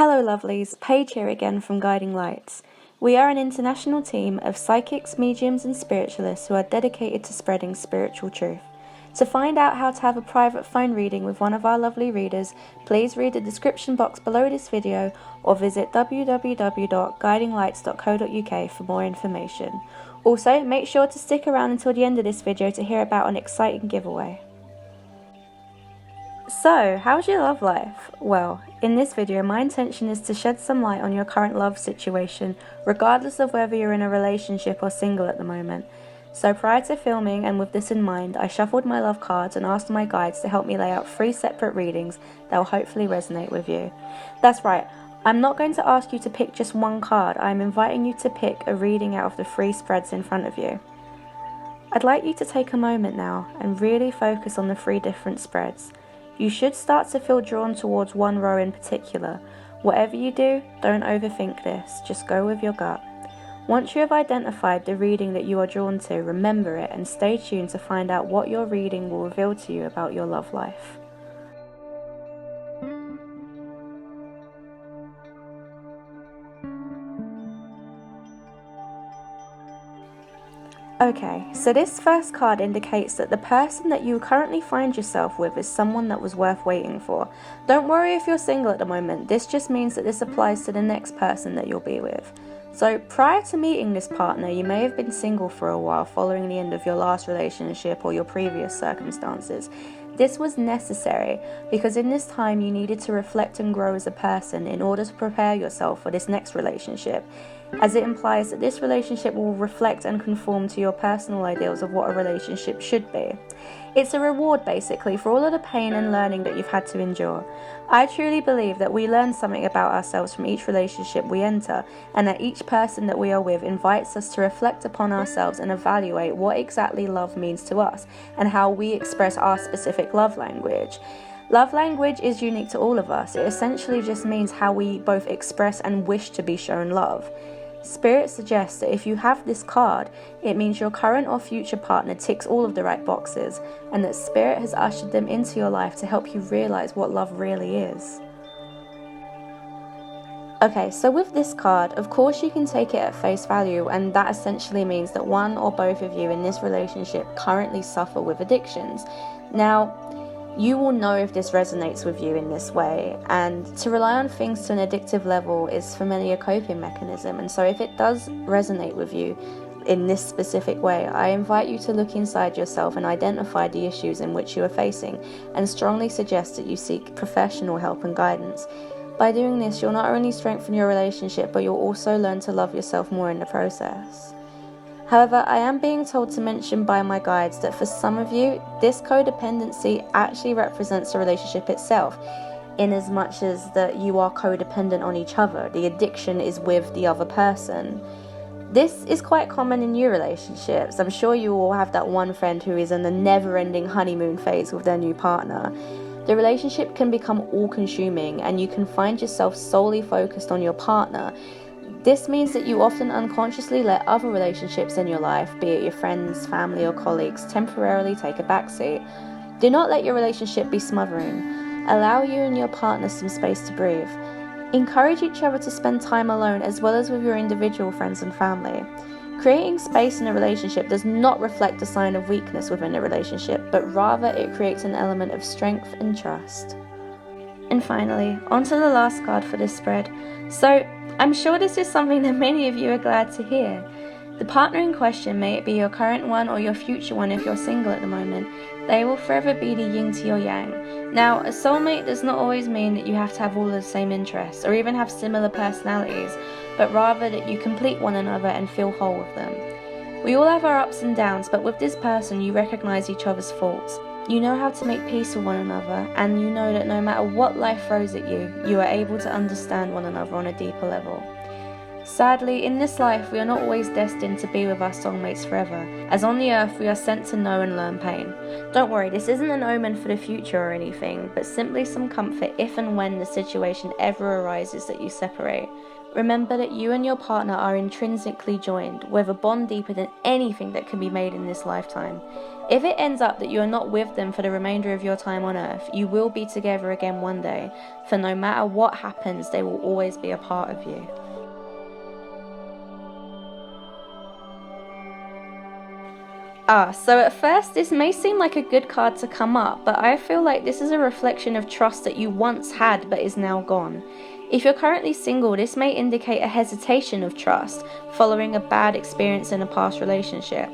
Hello lovelies, Paige here again from Guiding Lights. We are an international team of psychics, mediums and spiritualists who are dedicated to spreading spiritual truth. To find out how to have a private phone reading with one of our lovely readers, please read the description box below this video or visit www.guidinglights.co.uk for more information. Also, make sure to stick around until the end of this video to hear about an exciting giveaway. So, how's your love life? Well, in this video my intention is to shed some light on your current love situation, regardless of whether you're in a relationship or single at the moment. So prior to filming and with this in mind, I shuffled my love cards and asked my guides to help me lay out 3 separate readings that will hopefully resonate with you. That's right, I'm not going to ask you to pick just one card, I'm inviting you to pick a reading out of the 3 spreads in front of you. I'd like you to take a moment now and really focus on the 3 different spreads. You should start to feel drawn towards one row in particular. Whatever you do, don't overthink this, just go with your gut. Once you have identified the reading that you are drawn to, remember it and stay tuned to find out what your reading will reveal to you about your love life. Okay, so this first card indicates that the person that you currently find yourself with is someone that was worth waiting for. Don't worry if you're single at the moment, this just means that this applies to the next person that you'll be with. So prior to meeting this partner, you may have been single for a while following the end of your last relationship or your previous circumstances. This was necessary because in this time you needed to reflect and grow as a person in order to prepare yourself for this next relationship, as it implies that this relationship will reflect and conform to your personal ideals of what a relationship should be. It's a reward basically for all of the pain and learning that you've had to endure. I truly believe that we learn something about ourselves from each relationship we enter, and that each person that we are with invites us to reflect upon ourselves and evaluate what exactly love means to us and how we express our specific love language. Love language is unique to all of us. It essentially just means how we both express and wish to be shown love. Spirit suggests that if you have this card, it means your current or future partner ticks all of the right boxes, and that Spirit has ushered them into your life to help you realize what love really is. Okay, so with this card, of course you can take it at face value, and that essentially means that one or both of you in this relationship currently suffer with addictions. Now, you will know if this resonates with you in this way, and to rely on things to an addictive level is for many a coping mechanism, and so if it does resonate with you in this specific way, I invite you to look inside yourself and identify the issues in which you are facing, and strongly suggest that you seek professional help and guidance. By doing this, you'll not only strengthen your relationship, but you'll also learn to love yourself more in the process. However, I am being told to mention by my guides that for some of you, this codependency actually represents the relationship itself, in as much as that you are codependent on each other. The addiction is with the other person. This is quite common in new relationships. I'm sure you all have that one friend who is in the never-ending honeymoon phase with their new partner. The relationship can become all-consuming and you can find yourself solely focused on your partner. This means that you often unconsciously let other relationships in your life, be it your friends, family or colleagues, temporarily take a backseat. Do not let your relationship be smothering. Allow you and your partner some space to breathe. Encourage each other to spend time alone as well as with your individual friends and family. Creating space in a relationship does not reflect a sign of weakness within a relationship, but rather it creates an element of strength and trust. And finally, onto the last card for this spread. So, I'm sure this is something that many of you are glad to hear. The partner in question, may it be your current one or your future one if you're single at the moment, they will forever be the yin to your yang. Now, a soulmate does not always mean that you have to have all the same interests or even have similar personalities, but rather that you complete one another and feel whole with them. We all have our ups and downs, but with this person you recognize each other's faults. You know how to make peace with one another, and you know that no matter what life throws at you, you are able to understand one another on a deeper level. Sadly, in this life we are not always destined to be with our soulmates forever, as on the earth we are sent to know and learn pain. Don't worry, this isn't an omen for the future or anything, but simply some comfort if and when the situation ever arises that you separate. Remember that you and your partner are intrinsically joined, with a bond deeper than anything that can be made in this lifetime. If it ends up that you are not with them for the remainder of your time on earth, you will be together again one day, for no matter what happens, they will always be a part of you. So at first this may seem like a good card to come up, but I feel like this is a reflection of trust that you once had but is now gone. If you're currently single, this may indicate a hesitation of trust following a bad experience in a past relationship.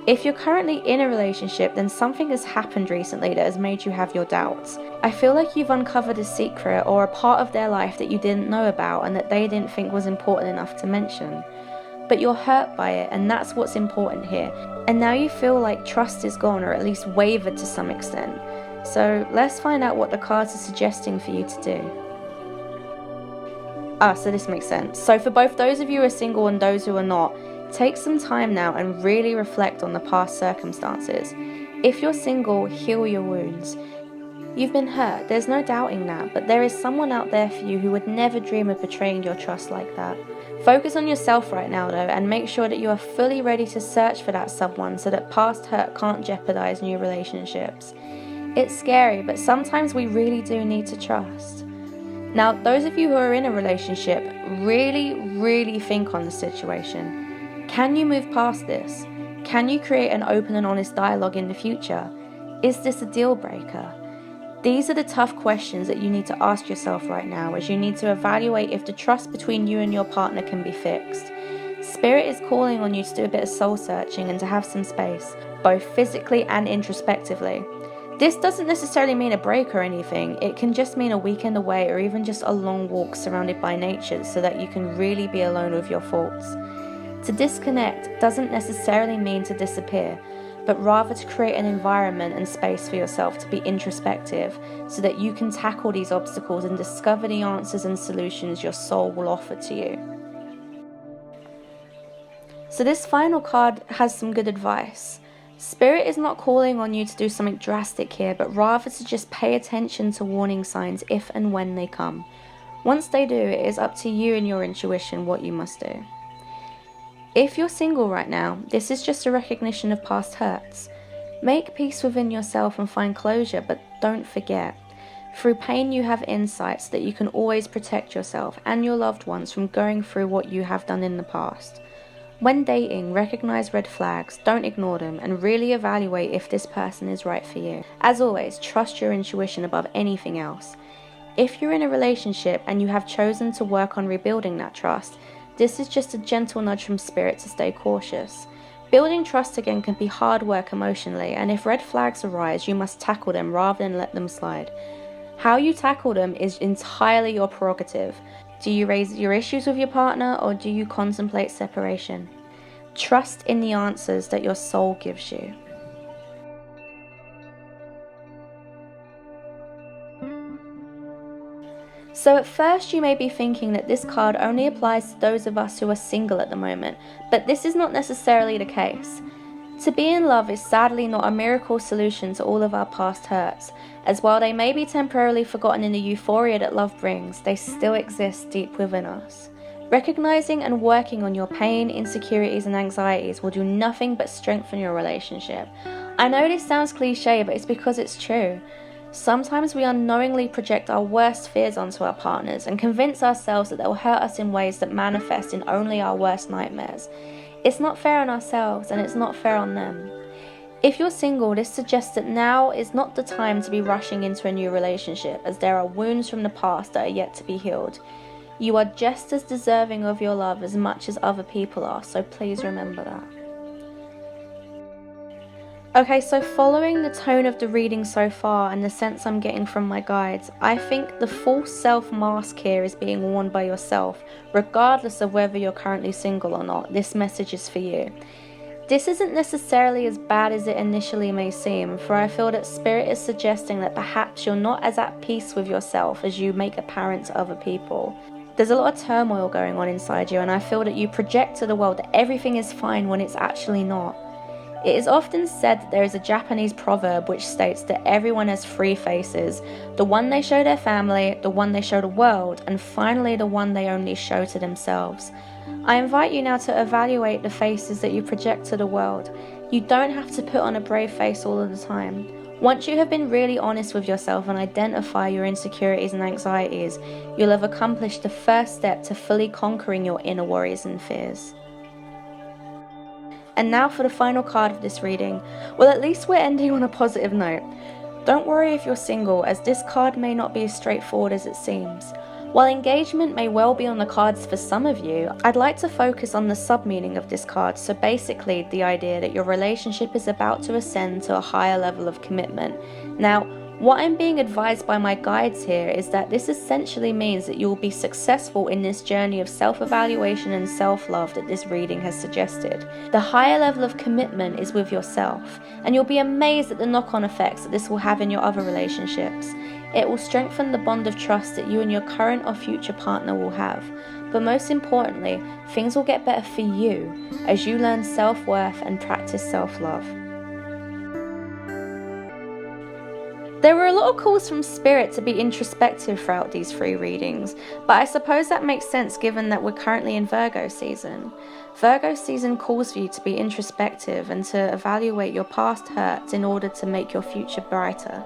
If you're currently in a relationship, then something has happened recently that has made you have your doubts. I feel like you've uncovered a secret or a part of their life that you didn't know about and that they didn't think was important enough to mention. But you're hurt by it, and that's what's important here. And now you feel like trust is gone, or at least wavered to some extent. So let's find out what the cards are suggesting for you to do. So this makes sense. So for both those of you who are single and those who are not, take some time now and really reflect on the past circumstances. If you're single, heal your wounds. You've been hurt, there's no doubting that, but there is someone out there for you who would never dream of betraying your trust like that. Focus on yourself right now though, and make sure that you are fully ready to search for that someone so that past hurt can't jeopardize new relationships. It's scary, but sometimes we really do need to trust. Now, those of you who are in a relationship, really think on the situation. Can you move past this? Can you create an open and honest dialogue in the future? Is this a deal breaker? These are the tough questions that you need to ask yourself right now, as you need to evaluate if the trust between you and your partner can be fixed. Spirit is calling on you to do a bit of soul searching and to have some space, both physically and introspectively. This doesn't necessarily mean a break or anything, it can just mean a weekend away or even just a long walk surrounded by nature so that you can really be alone with your thoughts. To disconnect doesn't necessarily mean to disappear, but rather to create an environment and space for yourself to be introspective so that you can tackle these obstacles and discover the answers and solutions your soul will offer to you. So this final card has some good advice. Spirit is not calling on you to do something drastic here, but rather to just pay attention to warning signs if and when they come. Once they do, it is up to you and your intuition what you must do. If you're single right now, this is just a recognition of past hurts. Make peace within yourself and find closure, but don't forget. Through pain you have insights that you can always protect yourself and your loved ones from going through what you have done in the past. When dating, recognize red flags, don't ignore them, and really evaluate if this person is right for you. As always, trust your intuition above anything else. If you're in a relationship and you have chosen to work on rebuilding that trust, this is just a gentle nudge from Spirit to stay cautious. Building trust again can be hard work emotionally, and if red flags arise, you must tackle them rather than let them slide. How you tackle them is entirely your prerogative. Do you raise your issues with your partner, or do you contemplate separation? Trust in the answers that your soul gives you. So at first you may be thinking that this card only applies to those of us who are single at the moment, but this is not necessarily the case. To be in love is sadly not a miracle solution to all of our past hurts, as while they may be temporarily forgotten in the euphoria that love brings, they still exist deep within us. Recognizing and working on your pain, insecurities and anxieties will do nothing but strengthen your relationship. I know this sounds cliche, but it's because it's true. Sometimes we unknowingly project our worst fears onto our partners and convince ourselves that they'll hurt us in ways that manifest in only our worst nightmares. It's not fair on ourselves, and it's not fair on them. If you're single, this suggests that now is not the time to be rushing into a new relationship, as there are wounds from the past that are yet to be healed. You are just as deserving of your love as much as other people are, so please remember that. Okay, so following the tone of the reading so far and the sense I'm getting from my guides, I think the false self mask here is being worn by yourself. Regardless of whether you're currently single or not, this message is for you. This isn't necessarily as bad as it initially may seem, for I feel that Spirit is suggesting that perhaps you're not as at peace with yourself as you make apparent to other people. There's a lot of turmoil going on inside you, and I feel that you project to the world that everything is fine when it's actually not. It is often said that there is a Japanese proverb which states that everyone has three faces: the one they show their family, the one they show the world, and finally the one they only show to themselves. I invite you now to evaluate the faces that you project to the world. You don't have to put on a brave face all of the time. Once you have been really honest with yourself and identify your insecurities and anxieties, you'll have accomplished the first step to fully conquering your inner worries and fears. And now for the final card of this reading. Well, at least we're ending on a positive note. Don't worry if you're single, as this card may not be as straightforward as it seems. While engagement may well be on the cards for some of you, I'd like to focus on the sub-meaning of this card, so basically the idea that your relationship is about to ascend to a higher level of commitment. Now, what I'm being advised by my guides here is that this essentially means that you will be successful in this journey of self-evaluation and self-love that this reading has suggested. The higher level of commitment is with yourself, and you'll be amazed at the knock-on effects that this will have in your other relationships. It will strengthen the bond of trust that you and your current or future partner will have. But most importantly, things will get better for you as you learn self-worth and practice self-love. There were a lot of calls from Spirit to be introspective throughout these 3 readings, but I suppose that makes sense given that we're currently in Virgo season. Virgo season calls for you to be introspective and to evaluate your past hurts in order to make your future brighter.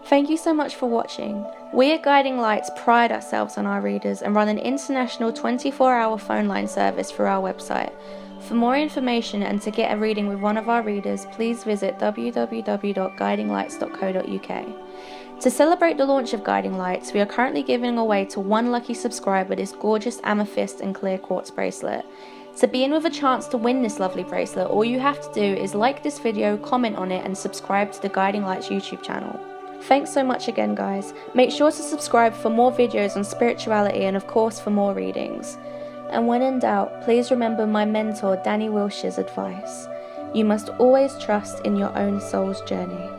Thank you so much for watching. We at Guiding Lights pride ourselves on our readers and run an international 24-hour phone line service through our website. For more information and to get a reading with one of our readers, please visit www.guidinglights.co.uk. To celebrate the launch of Guiding Lights, we are currently giving away to one lucky subscriber this gorgeous amethyst and clear quartz bracelet. To be in with a chance to win this lovely bracelet, all you have to do is like this video, comment on it, and subscribe to the Guiding Lights YouTube channel. Thanks so much again, guys. Make sure to subscribe for more videos on spirituality and of course for more readings. And when in doubt, please remember my mentor Danny Wilshire's advice. You must always trust in your own soul's journey.